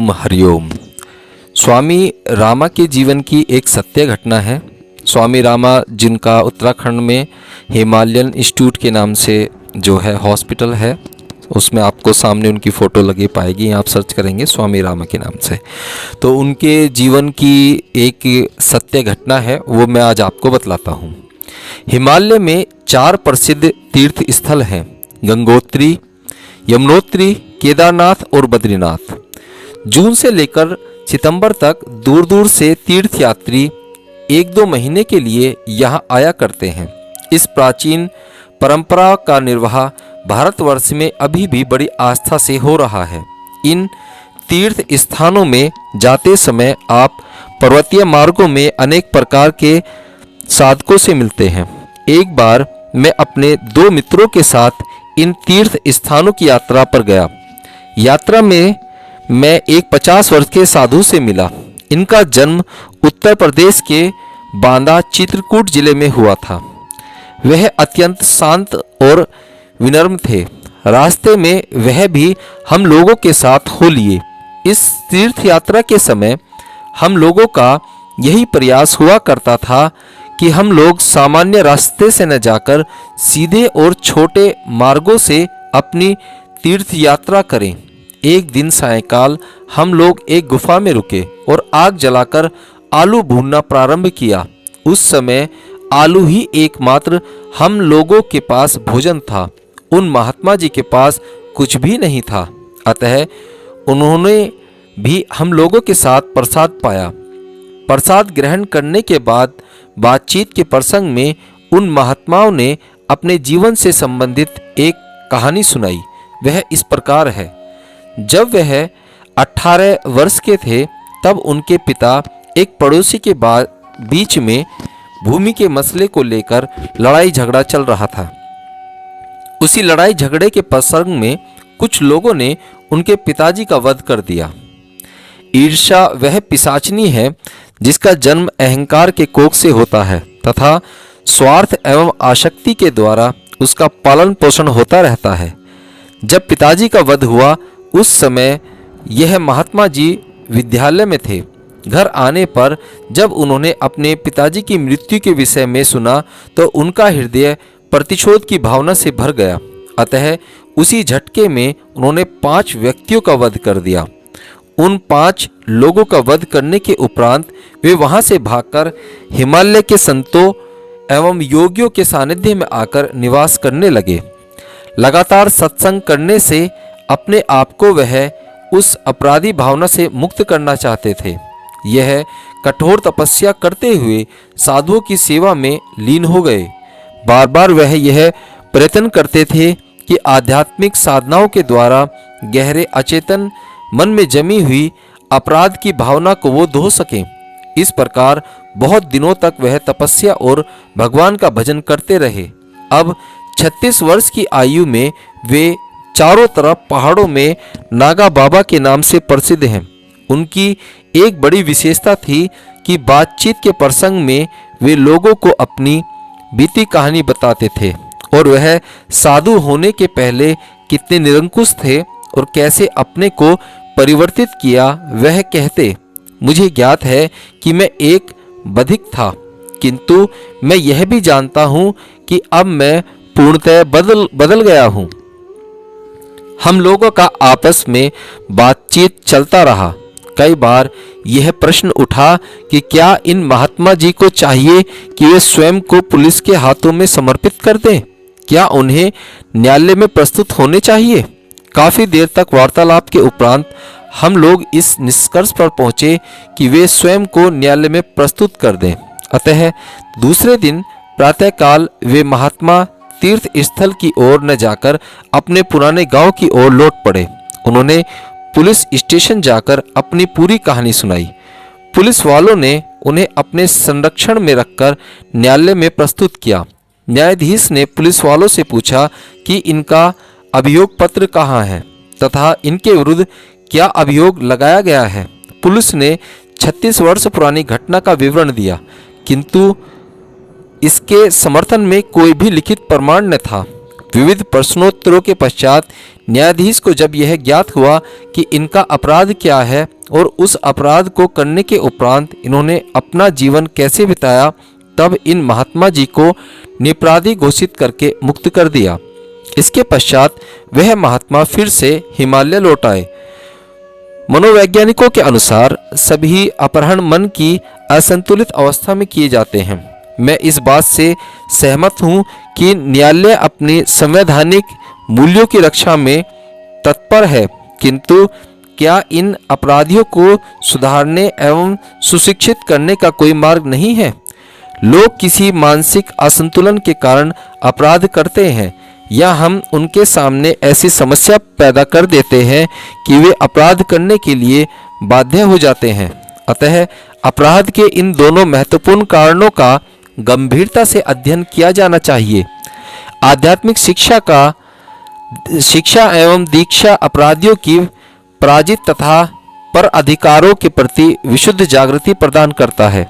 ओम हरिओम। स्वामी रामा के जीवन की एक सत्य घटना है। स्वामी रामा, जिनका उत्तराखंड में हिमालयन इंस्टीट्यूट के नाम से जो है हॉस्पिटल है, उसमें आपको सामने उनकी फ़ोटो लगी पाएगी। आप सर्च करेंगे स्वामी रामा के नाम से, तो उनके जीवन की एक सत्य घटना है, वो मैं आज आपको बतलाता हूँ। हिमालय में 4 प्रसिद्ध तीर्थ स्थल हैं: गंगोत्री, यमुनोत्री, केदारनाथ और बद्रीनाथ। जून से लेकर सितंबर तक दूर दूर से तीर्थयात्री 1-2 महीने के लिए यहाँ आया करते हैं। इस प्राचीन परंपरा का निर्वाह भारतवर्ष में अभी भी बड़ी आस्था से हो रहा है। इन तीर्थ स्थानों में जाते समय आप पर्वतीय मार्गों में अनेक प्रकार के साधकों से मिलते हैं। एक बार मैं अपने 2 मित्रों के साथ इन तीर्थ स्थानों की यात्रा पर गया। यात्रा में मैं एक 50 वर्ष के साधु से मिला। इनका जन्म उत्तर प्रदेश के बांदा चित्रकूट जिले में हुआ था। वह अत्यंत शांत और विनम्र थे। रास्ते में वह भी हम लोगों के साथ हो लिए। इस तीर्थ यात्रा के समय हम लोगों का यही प्रयास हुआ करता था कि हम लोग सामान्य रास्ते से न जाकर सीधे और छोटे मार्गों से अपनी तीर्थ यात्रा करें। एक दिन सायंकाल हम लोग एक गुफा में रुके और आग जलाकर आलू भूनना प्रारंभ किया। उस समय आलू ही एकमात्र हम लोगों के पास भोजन था। उन महात्मा जी के पास कुछ भी नहीं था, अतः उन्होंने भी हम लोगों के साथ प्रसाद पाया। प्रसाद ग्रहण करने के बाद बातचीत के प्रसंग में उन महात्माओं ने अपने जीवन से संबंधित एक कहानी सुनाई। वह इस प्रकार है। जब वह 18 वर्ष के थे, तब उनके पिता एक पड़ोसी के बीच में भूमि के मसले को लेकर लड़ाई झगड़ा चल रहा था। उसी लड़ाई झगड़े के प्रसंग में कुछ लोगों ने उनके पिताजी का वध कर दिया। ईर्ष्या वह पिशाचनी है जिसका जन्म अहंकार के कोख से होता है तथा स्वार्थ एवं आसक्ति के द्वारा उसका पालन पोषण होता रहता है। जब पिताजी का वध हुआ, उस समय यह महात्मा जी विद्यालय में थे। घर आने पर जब उन्होंने अपने पिताजी की मृत्यु के विषय में सुना तो उनका हृदय प्रतिशोध की भावना से भर गया। अतः उसी झटके में उन्होंने 5 व्यक्तियों का वध कर दिया। उन 5 लोगों का वध करने के उपरांत वे वहां से भागकर हिमालय के संतों एवं योगियों के सानिध्य में आकर निवास करने लगे। लगातार सत्संग करने से अपने आप को वह उस अपराधी भावना से मुक्त करना चाहते थे। यह कठोर तपस्या करते हुए साधुओं की सेवा में लीन हो गए। बार बार वह यह प्रयत्न करते थे कि आध्यात्मिक साधनाओं के द्वारा गहरे अचेतन मन में जमी हुई अपराध की भावना को वो धो सकें। इस प्रकार बहुत दिनों तक वह तपस्या और भगवान का भजन करते रहे। अब 36 वर्ष की आयु में वे चारों तरफ पहाड़ों में नागा बाबा के नाम से प्रसिद्ध हैं। उनकी एक बड़ी विशेषता थी कि बातचीत के प्रसंग में वे लोगों को अपनी बीती कहानी बताते थे और वह साधु होने के पहले कितने निरंकुश थे और कैसे अपने को परिवर्तित किया। वह कहते, मुझे ज्ञात है कि मैं एक बधिक था, किंतु मैं यह भी जानता हूँ कि अब मैं पूर्णतः बदल गया हूँ। हम लोगों का आपस में बातचीत चलता रहा। कई बार यह प्रश्न उठा कि क्या इन महात्मा जी को चाहिए कि वे स्वयं को पुलिस के हाथों में समर्पित कर दें? क्या उन्हें न्यायालय में प्रस्तुत होने चाहिए? काफी देर तक वार्तालाप के उपरांत हम लोग इस निष्कर्ष पर पहुंचे कि वे स्वयं को न्यायालय में प्रस्तुत कर दें। अतः दूसरे दिन प्रातःकाल वे महात्मा तीर्थ स्थल की ओर न जाकर अपने पुराने गांव की ओर लौट पड़े। उन्होंने पुलिस स्टेशन जाकर अपनी पूरी कहानी सुनाई। पुलिस वालों ने उन्हें अपने संरक्षण में रखकर न्यायालय में प्रस्तुत किया। न्यायाधीश ने पुलिस वालों से पूछा कि इनका अभियोग पत्र कहाँ है तथा इनके विरुद्ध क्या अभियोग लगाया गया है। पुलिस ने 36 वर्ष पुरानी घटना का विवरण दिया, किंतु इसके समर्थन में कोई भी लिखित प्रमाण न था। विविध प्रश्नोत्तरों के पश्चात न्यायाधीश को जब यह ज्ञात हुआ कि इनका अपराध क्या है और उस अपराध को करने के उपरांत इन्होंने अपना जीवन कैसे बिताया, तब इन महात्मा जी को निरपराधी घोषित करके मुक्त कर दिया। इसके पश्चात वह महात्मा फिर से हिमालय लौट आए। मनोवैज्ञानिकों के अनुसार सभी अपहरण मन की असंतुलित अवस्था में किए जाते हैं। मैं इस बात से सहमत हूँ कि न्यायालय अपने संवैधानिक मूल्यों की रक्षा में तत्पर है, किंतु क्या इन अपराधियों को सुधारने एवं सुशिक्षित करने का कोई मार्ग नहीं है? लोग किसी मानसिक असंतुलन के कारण अपराध करते हैं या हम उनके सामने ऐसी समस्या पैदा कर देते हैं कि वे अपराध करने के लिए बाध्य हो जाते हैं। अतः अपराध के इन दोनों महत्वपूर्ण कारणों का गंभीरता से अध्ययन किया जाना चाहिए। आध्यात्मिक शिक्षा एवं दीक्षा अपराधियों की पराजित तथा पर अधिकारों के प्रति विशुद्ध जागृति प्रदान करता है।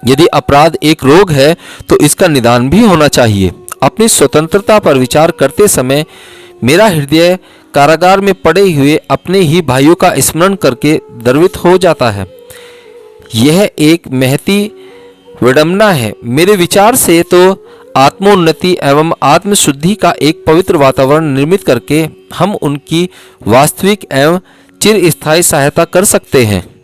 यदि अपराध एक रोग है तो इसका निदान भी होना चाहिए। अपनी स्वतंत्रता पर विचार करते समय मेरा हृदय कारागार में पड़े हुए अपने ही भाइयों का स्मरण करके द्रवित हो जाता है। यह एक महती विडंबना है। मेरे विचार से तो आत्मोन्नति एवं आत्मशुद्धि का एक पवित्र वातावरण निर्मित करके हम उनकी वास्तविक एवं चिरस्थायी सहायता कर सकते हैं।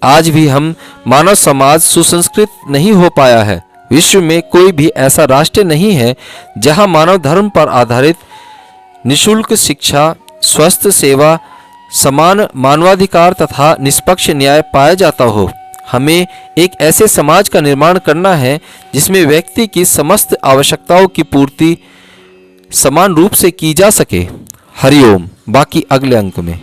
आज भी हम मानव समाज सुसंस्कृत नहीं हो पाया है। विश्व में कोई भी ऐसा राष्ट्र नहीं है जहां मानव धर्म पर आधारित निःशुल्क शिक्षा, स्वस्थ सेवा, समान मानवाधिकार तथा निष्पक्ष न्याय पाया जाता हो। हमें एक ऐसे समाज का निर्माण करना है जिसमें व्यक्ति की समस्त आवश्यकताओं की पूर्ति समान रूप से की जा सके। हरिओम। बाकी अगले अंक में।